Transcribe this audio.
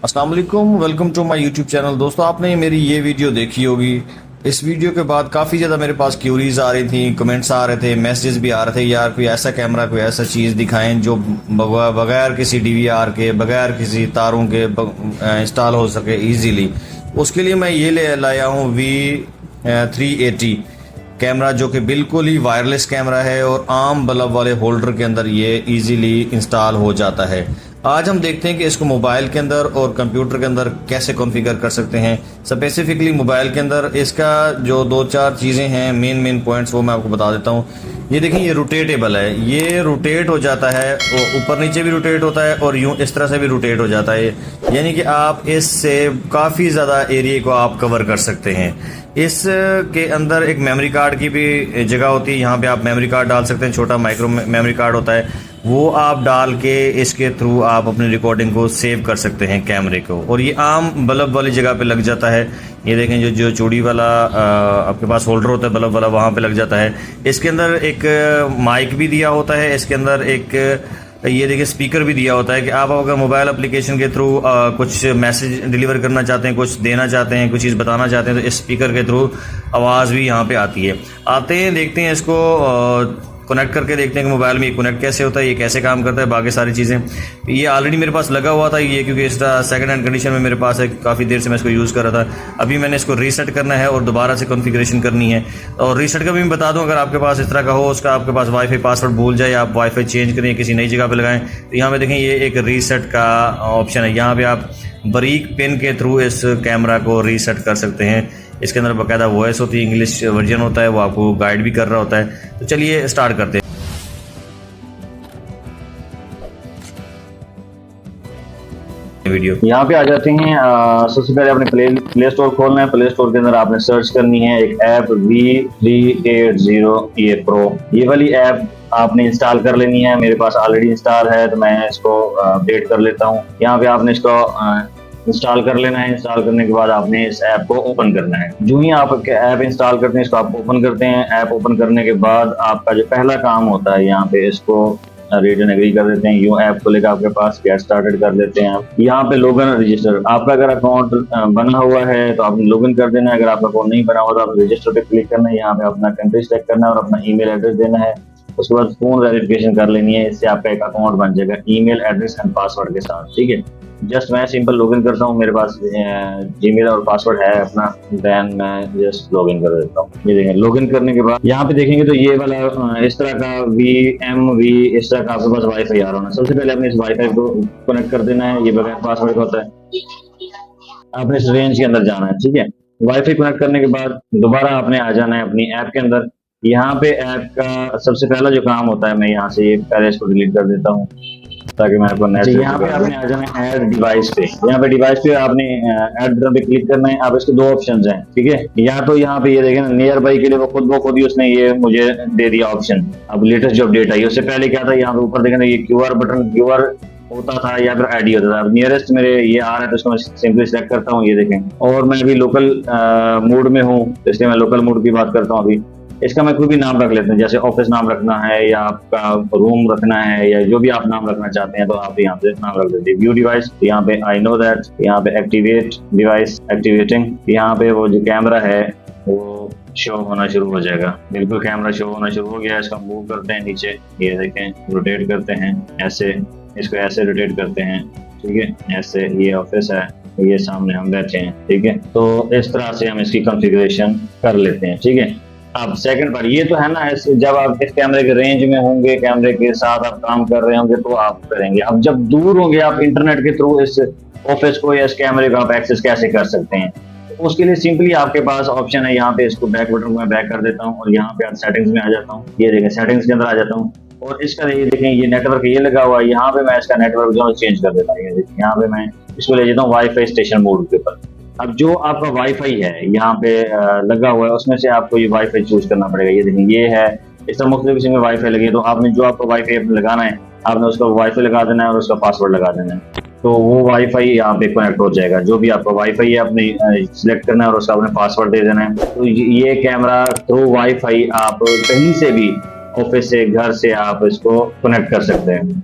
अस्सलाम वालेकुम, welcome to my YouTube channel. दोस्तों, आपने मेरी ये वीडियो देखी होगी। इस वीडियो के बाद काफ़ी ज़्यादा मेरे पास क्यूरीज आ रही थी, कमेंट्स आ रहे थे, मैसेजेस भी आ रहे थे, यार कोई ऐसा कैमरा, कोई ऐसा चीज़ दिखाएं जो बगैर किसी डीवीआर के, बगैर किसी तारों के इंस्टॉल हो सके इजीली। उसके लिए मैं ये ले लाया हूँ V380 कैमरा, जो कि बिल्कुल ही वायरलेस कैमरा है और आम बल्ब वाले होल्डर के अंदर ये इजीली इंस्टॉल हो जाता है। आज हम देखते हैं कि इसको मोबाइल के अंदर और कंप्यूटर के अंदर कैसे कॉन्फ़िगर कर सकते हैं। स्पेसिफिकली मोबाइल के अंदर इसका जो दो चार चीज़ें हैं, मेन पॉइंट्स, वो मैं आपको बता देता हूँ। ये देखें, ये रोटेटेबल है, ये रोटेट हो जाता है, ऊपर नीचे भी रोटेट होता है और यूं इस तरह से भी रोटेट हो जाता है। यानी कि आप इससे काफ़ी ज़्यादा एरिया को आप कवर कर सकते हैं। इसके अंदर एक मेमोरी कार्ड की भी जगह होती है, यहाँ पे आप मेमोरी कार्ड डाल सकते हैं, छोटा माइक्रो मेमोरी कार्ड होता है, वो आप डाल के इसके थ्रू आप अपनी रिकॉर्डिंग को सेव कर सकते हैं कैमरे को। और ये आम बल्ब वाली जगह पे लग जाता है। ये देखें, जो जो चूड़ी वाला आपके पास होल्डर होता है बल्ब वाला, वहाँ पे लग जाता है। इसके अंदर एक माइक भी दिया होता है, इसके अंदर एक ये देखिए स्पीकर भी दिया होता है कि आप अगर मोबाइल एप्लीकेशन के थ्रू कुछ मैसेज डिलीवर करना चाहते हैं, कुछ देना चाहते हैं, कुछ चीज़ बताना चाहते हैं, तो इस स्पीकर के थ्रू आवाज़ भी यहाँ पे आती है। आते हैं, देखते हैं इसको कनेक्ट करके, देखते हैं कि मोबाइल में ये कनेक्ट कैसे होता है, ये कैसे काम करता है, बाकी सारी चीज़ें। ये ऑलरेडी मेरे पास लगा हुआ था ये, क्योंकि इसका सेकंड हैंड कंडीशन में मेरे पास है, काफ़ी देर से मैं इसको यूज़ कर रहा था। अभी मैंने इसको रीसेट करना है और दोबारा से कॉन्फ़िगरेशन करनी है। और रीसेट का भी मैं बता दूं, अगर आपके पास इस तरह का हो, उसका आपके पास वाईफाई पासवर्ड भूल जाए, आप वाईफाई चेंज करें, किसी नई जगह पर लगाएं, तो यहाँ पे देखें ये एक रीसेट का ऑप्शन है। यहाँ पर आप बारीक पेन के थ्रू इस कैमरा को रीसेट कर सकते हैं। इसके अंदर बाकायदा वॉइस होती है, इंग्लिश वर्जन होता है, वो आपको गाइड भी कर रहा होता है। तो चलिए स्टार्ट करते हैं वीडियो। यहाँ पे आ जाते हैं। सबसे पहले आपने प्ले स्टोर खोलना है। प्ले स्टोर के अंदर आपने सर्च करनी है एक ऐप V380 प्रो। ये वाली ऐप आपने इंस्टॉल कर लेनी है। मेरे पास ऑलरेडी इंस्टॉल है, तो मैं इसको अपडेट कर लेता हूँ। यहाँ पे आपने इसको इंस्टॉल कर लेना है। इंस्टॉल करने के बाद आपने इस ऐप को ओपन करना है। जो ही आप ऐप इंस्टॉल करते हैं, इसको आप ओपन करते हैं। ऐप ओपन करने के बाद आपका जो पहला काम होता है, यहाँ पे इसको रीड एंड एग्री कर देते हैं। यूं ऐप को लेकर आपके पास गेट स्टार्टेड कर देते हैं आप। यहाँ पे लॉगिन रजिस्टर, आपका अगर अकाउंट बना हुआ है तो आपने लॉगिन कर देना है। अगर आपका अकाउंट नहीं बना हुआ तो आप रजिस्टर पे क्लिक करना है। यहाँ पे अपना कंट्री सेलेक्ट करना है और अपना ईमेल एड्रेस देना है। उसके बाद फोन वेरिफिकेशन कर लेनी है। इससे आपका एक अकाउंट बन जाएगा ईमेल एड्रेस एंड पासवर्ड के साथ। ठीक है, जस्ट मैं सिंपल लॉगिन करता हूँ। मेरे पास जीमेल और पासवर्ड है अपना, देन मैं जस्ट लॉगिन कर देता हूँ। ये देखें, लॉगिन करने के बाद यहाँ पे देखेंगे तो ये वाला इस तरह का VMV इस तरह का आपके पास वाईफाई आ रहा है। सबसे पहले आपने इस वाईफाई को कनेक्ट कर देना है। ये बगैर पासवर्ड का होता है। आपने इस रेंज के अंदर जाना है। ठीक है, वाईफाई कनेक्ट करने के बाद दोबारा आपने आ जाना है अपनी ऐप के अंदर। यहाँ पे ऐप का सबसे पहला जो काम होता है, मैं यहाँ से ये पहले इसको डिलीट कर देता हूँ ताकि मैं आपको नेट। यहाँ पे आपने आ जाना है ऐड डिवाइस पे। यहाँ पे डिवाइस पे आपने ऐड बटन पे क्लिक करना है। आप इसके दो ऑप्शंस हैं। ठीक है, या तो यहाँ पे ये देखें ना, नियर बाई के लिए वो खुद ही उसने ये मुझे दे दिया ऑप्शन। अब लेटेस्ट जो अपडेट आई, उससे पहले क्या था, यहाँ पे ऊपर देखें ना, ये QR बटन, QR होता था या फिर आईडी होता था। अब नियरेस्ट मेरे ये आ रहा है तो इसको मैं सिंपली सेलेक्ट करता हूँ। ये देखें, और मैं अभी लोकल मोड में हूँ, इसलिए मैं लोकल मोड की बात करता हूँ अभी। इसका मैं कोई भी नाम रख लेता हूँ, जैसे ऑफिस नाम रखना है या आपका रूम रखना है या जो भी आप नाम रखना चाहते हैं, तो आप यहाँ पे नाम रख देते हैं। व्यू डिवाइस, यहाँ पे आई नो दैट, यहाँ पे एक्टिवेट डिवाइस, एक्टिवेटिंग, यहाँ पे वो जो कैमरा है वो शो होना शुरू हो जाएगा। बिल्कुल कैमरा शो होना शुरू हो गया। इसका मूव करते हैं नीचे, ये देखें, रोटेट करते हैं ऐसे, इसको ऐसे रोटेट करते हैं। ठीक है, ऐसे, ये ऑफिस है, ये सामने हम बैठे हैं। ठीक है, तो इस तरह से हम इसकी कॉन्फ़िगरेशन कर लेते हैं। ठीक है, अब सेकंड पार्ट ये तो है ना, जब आप इस कैमरे के रेंज में होंगे, कैमरे के साथ आप काम कर रहे होंगे, तो आप करेंगे। अब जब दूर होंगे, आप इंटरनेट के थ्रू इस ऑफिस को या इस कैमरे को आप एक्सेस कैसे कर सकते हैं? तो उसके लिए सिंपली आपके पास ऑप्शन है, यहाँ पे इसको बैक बटन को मैं बैक कर देता हूँ और यहाँ पे सेटिंग्स में आ जाता हूँ। ये देखें, सेटिंग्स के अंदर आ जाता हूँ और इसका ये देखें, ये नेटवर्क ये लगा हुआ है। यहाँ पे मैं इसका नेटवर्क जो चेंज कर देता हूँ। यहाँ पे मैं इसको ले जाता हूँ वाईफाई स्टेशन मोड के ऊपर। अब जो आपका वाईफाई है यहाँ पे लगा हुआ है, उसमें से आपको ये वाईफाई चूज करना पड़ेगा। ये देखिए, ये है, इस तरह मुख्तलिफ किस्म के वाईफाई लगे, तो आपने जो आपको वाईफाई लगाना है, आपने उसका वाईफाई लगा देना है और उसका पासवर्ड लगा देना है। तो वो वाईफाई यहाँ पे कनेक्ट हो जाएगा। जो भी आपका वाईफाई है आपने सिलेक्ट करना है और उसका आपने पासवर्ड दे देना है। तो ये कैमरा थ्रू वाईफाई आप कहीं से भी, ऑफिस से, घर से आप इसको कनेक्ट कर सकते हैं।